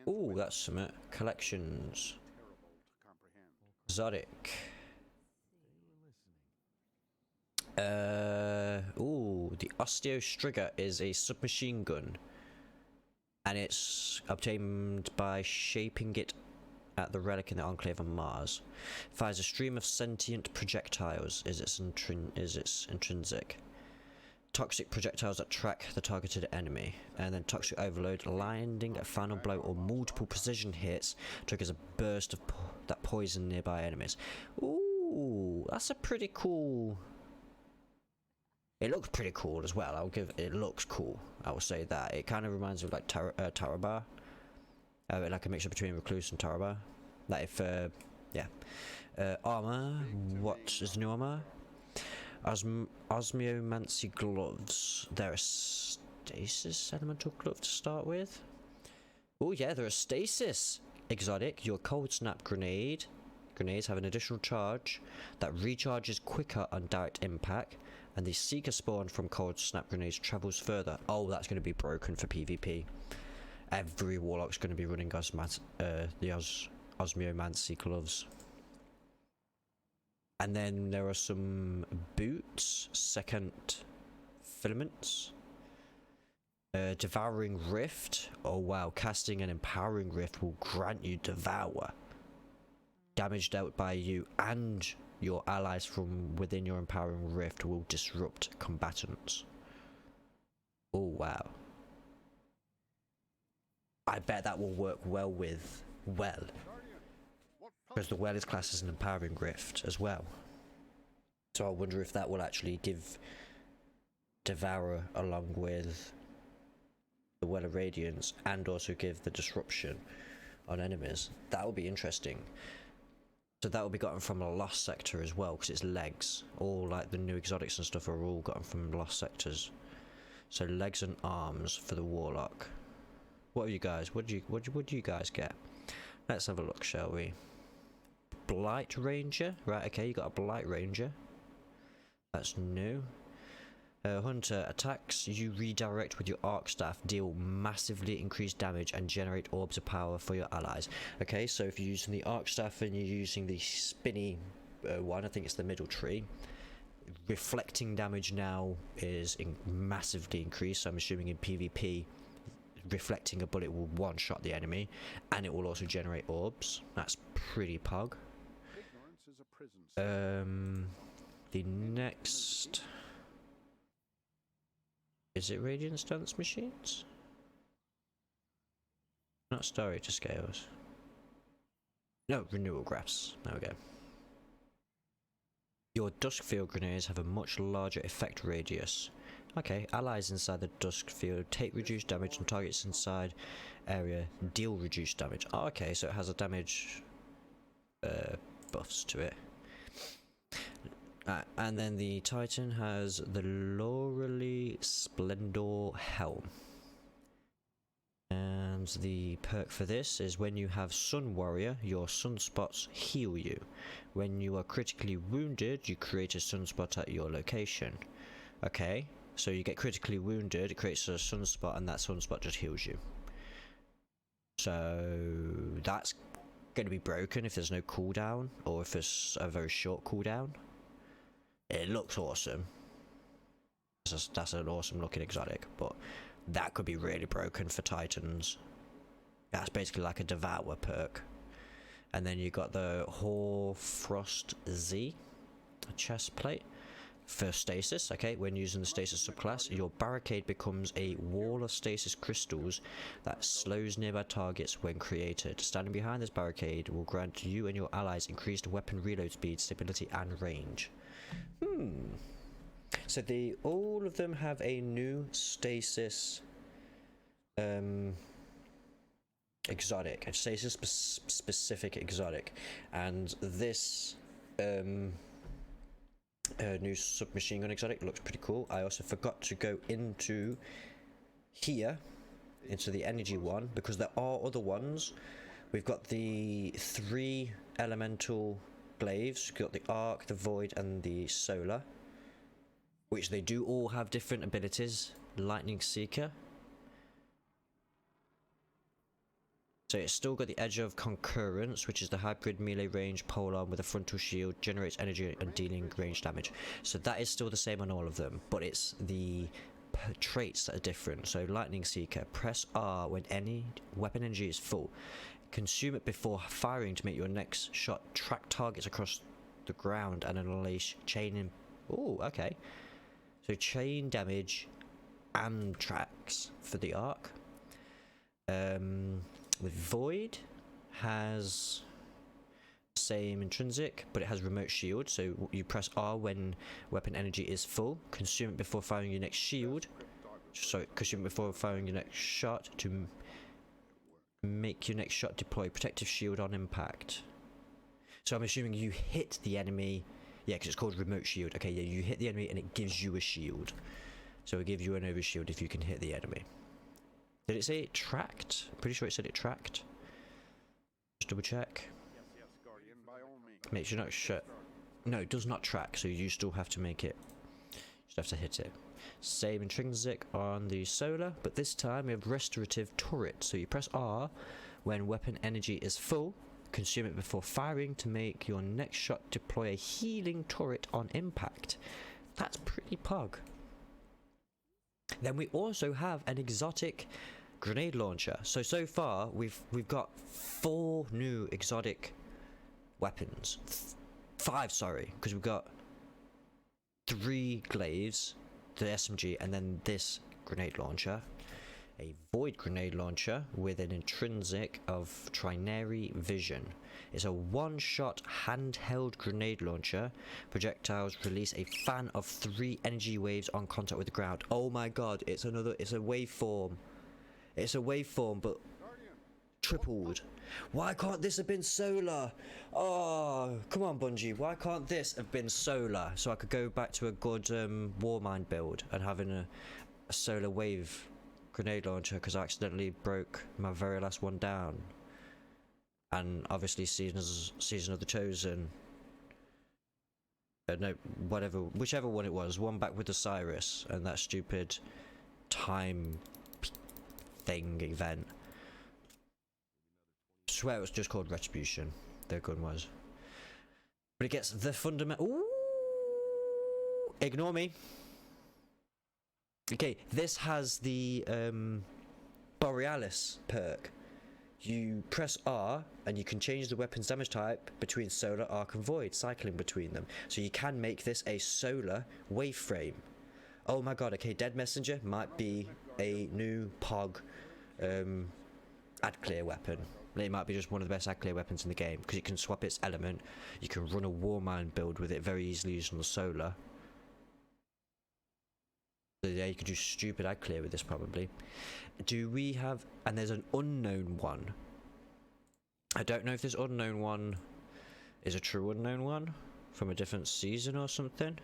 Ooh, that's some collections. Exotic. Ooh, the Osteo-Striga is a submachine gun, and it's obtained by shaping it at the relic in the Enclave on Mars. Fires a stream of sentient projectiles. Is its intrinsic. Toxic projectiles that track the targeted enemy, and then toxic overload, landing a final blow or multiple precision hits triggers a burst of that poison nearby enemies. Ooh, that's a pretty cool. It looks pretty cool as well. It looks cool. I will say that. It kind of reminds me of like Tarabar. Like a mixture between Recluse and Tarabar. Like if, yeah. Armor. What is new armor? Osmium Antsy gloves. They're a stasis elemental glove to start with. Oh yeah, they're a stasis exotic. Your cold snap grenades have an additional charge that recharges quicker on direct impact, and the seeker spawn from cold snap grenades travels further. Oh, that's going to be broken for PvP. Every warlock's going to be running the Osmiomancy gloves. And then there are some boots, second filaments. Devouring Rift. Oh wow, casting an Empowering Rift will grant you Devour. Damage dealt by you and your allies from within your Empowering Rift will disrupt combatants. Oh wow. I bet that will work well with Well. Because the Well is classed as an Empowering Rift as well. So I wonder if that will actually give Devourer along with the Well of Radiance and also give the disruption on enemies. That would be interesting. So that will be gotten from a lost sector as well, because it's legs. All like the new exotics and stuff are all gotten from lost sectors. So legs and arms for the warlock. What are you guys? What do you guys get? Let's have a look, shall we? Blight Ranger. Right, okay, you got a Blight Ranger. That's new. Hunter attacks you redirect with your arc staff, deal massively increased damage and generate orbs of power for your allies. Okay, so if you're using the arc staff and you're using the spinny one, I think it's the middle tree, reflecting damage now is massively increased. So I'm assuming in PvP reflecting a bullet will one shot the enemy, and it will also generate orbs. That's pretty pog. The next, is it Radiant Stance Machines? Not Starrator Scales. No, Renewal Graphs. There we go. Your Dusk Field grenades have a much larger effect radius. Okay, allies inside the Dusk Field take reduced damage and targets inside area deal reduced damage. Oh, okay, so it has a damage buffs to it. And then the Titan has the Laurely Splendor Helm. And the perk for this is when you have Sun Warrior, your sunspots heal you. When you are critically wounded, you create a sunspot at your location. Okay, so you get critically wounded, it creates a sunspot, and that sunspot just heals you. So that's going to be broken if there's no cooldown, or if it's a very short cooldown. It looks awesome. That's an awesome looking exotic, but that could be really broken for Titans. That's basically like a Devour perk. And then you got the Hoarfrost Z, a chest plate for stasis. Okay, when using the stasis subclass, your barricade becomes a wall of stasis crystals that slows nearby targets when created. Standing behind this barricade will grant you and your allies increased weapon reload speed, stability, and range. So all of them have a new stasis exotic, a stasis specific exotic, and this new submachine gun exotic looks pretty cool. I also forgot to go into here, into the energy one, because there are other ones. We've got the 3 elemental glaives. We've got the arc, the void, and the solar, which they do all have different abilities. Lightning Seeker. So it's still got the edge of concurrence, which is the hybrid melee range polearm with a frontal shield, generates energy and dealing range damage. So that is still the same on all of them, but it's the traits that are different. So Lightning Seeker, press R when any weapon energy is full. Consume it before firing to make your next shot track targets across the ground and unleash chain. Oh, okay. So chain damage and tracks for the arc. With Void has same intrinsic, but it has remote shield. So you press R when weapon energy is full. Consume it before firing your next shield. So consume it before firing your next shot to make your next shot deploy protective shield on impact. So I'm assuming you hit the enemy. Yeah, because it's called remote shield. Okay, yeah, you hit the enemy and it gives you a shield. So it gives you an over shield if you can hit the enemy. Did it say it tracked? I'm pretty sure it said it tracked. Just double check. Yes, Guardian, by all means. Make sure not shut. No, it does not track, so you still have to make it. You just have to hit it. Same intrinsic on the solar, but this time we have Restorative Turret. So you press R when weapon energy is full. Consume it before firing to make your next shot deploy a healing turret on impact. That's pretty pog. Then we also have an exotic grenade launcher. So far we've got 4 new exotic weapons. 5, sorry, because we've got 3 glaives, the SMG, and then this grenade launcher. A void grenade launcher with an intrinsic of Trinary Vision. It's a one-shot handheld grenade launcher. Projectiles release a fan of 3 energy waves on contact with the ground. Oh my god, it's a waveform. It's a waveform, but tripled. Why can't this have been solar? Oh, come on, Bungie. Why can't this have been solar? So I could go back to a good Warmind build and having a solar wave grenade launcher, because I accidentally broke my very last one down. And obviously Season of the Chosen, no, whichever one it was, one back with Osiris and that stupid time thing event. I swear it was just called Retribution, their gun was. But it gets the fundamental. Ooh, ignore me. Okay, this has the Borealis perk. You press R and you can change the weapon's damage type between solar, arc and void, cycling between them. So you can make this a solar wave frame. Oh my god, okay, Dead Messenger might be a new POG ad clear weapon. It might be just one of the best ad clear weapons in the game, because you can swap its element. You can run a Warmind build with it very easily using the solar. So yeah, you could do stupid ad clear with this probably. Do we have, and there's an unknown one. I don't know if this unknown one is a true unknown one from a different season or something,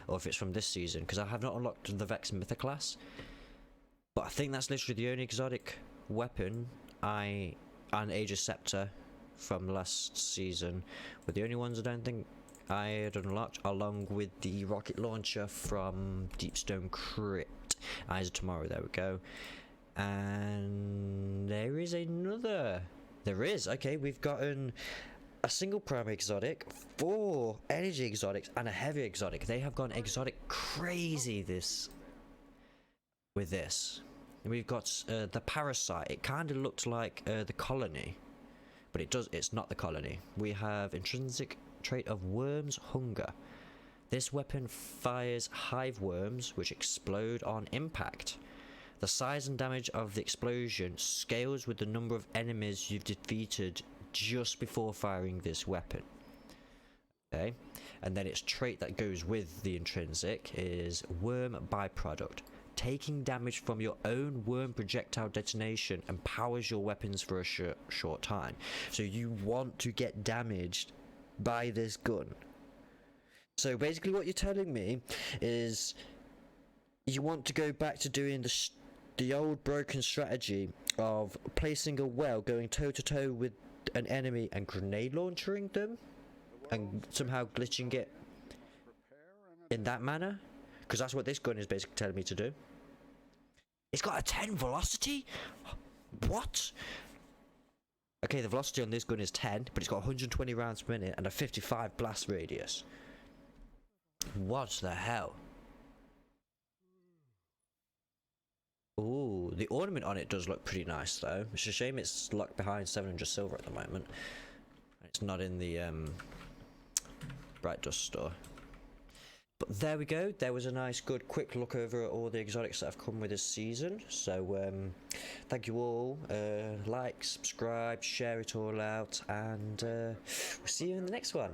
or if it's from this season, because I have not unlocked the Vex Mythic class. But I think that's literally the only exotic weapon and Aegis Scepter from last season were the only ones I don't think I had unlocked, along with the rocket launcher from Deepstone Crypt. Eyes of Tomorrow, there we go. And there is another. There is, okay, we've gotten a single primary exotic, 4 energy exotics, and a heavy exotic. They have gone exotic crazy with this. And we've got the Parasite. It kind of looked like the Colony, but it's not the Colony. We have intrinsic trait of Worm's Hunger. This weapon fires hive worms which explode on impact. The size and damage of the explosion scales with the number of enemies you've defeated just before firing this weapon. Okay, and then its trait that goes with the intrinsic is Worm Byproduct. Taking damage from your own worm projectile detonation empowers your weapons for a short time. So you want to get damaged by this gun. So basically what you're telling me is you want to go back to doing the old broken strategy of placing a well, going toe to toe with an enemy and grenade launchering them and somehow glitching it in that manner, because that's what this gun is basically telling me to do. It's got a 10 velocity? What? Okay, the velocity on this gun is 10, but it's got 120 rounds per minute and a 55 blast radius. What the hell? Ooh, the ornament on it does look pretty nice though. It's a shame it's locked behind 700 silver at the moment. It's not in the Bright Dust store. But there we go. There was a nice, good, quick look over at all the exotics that have come with this season. So thank you all. Like, subscribe, share it all out, and we'll see you in the next one.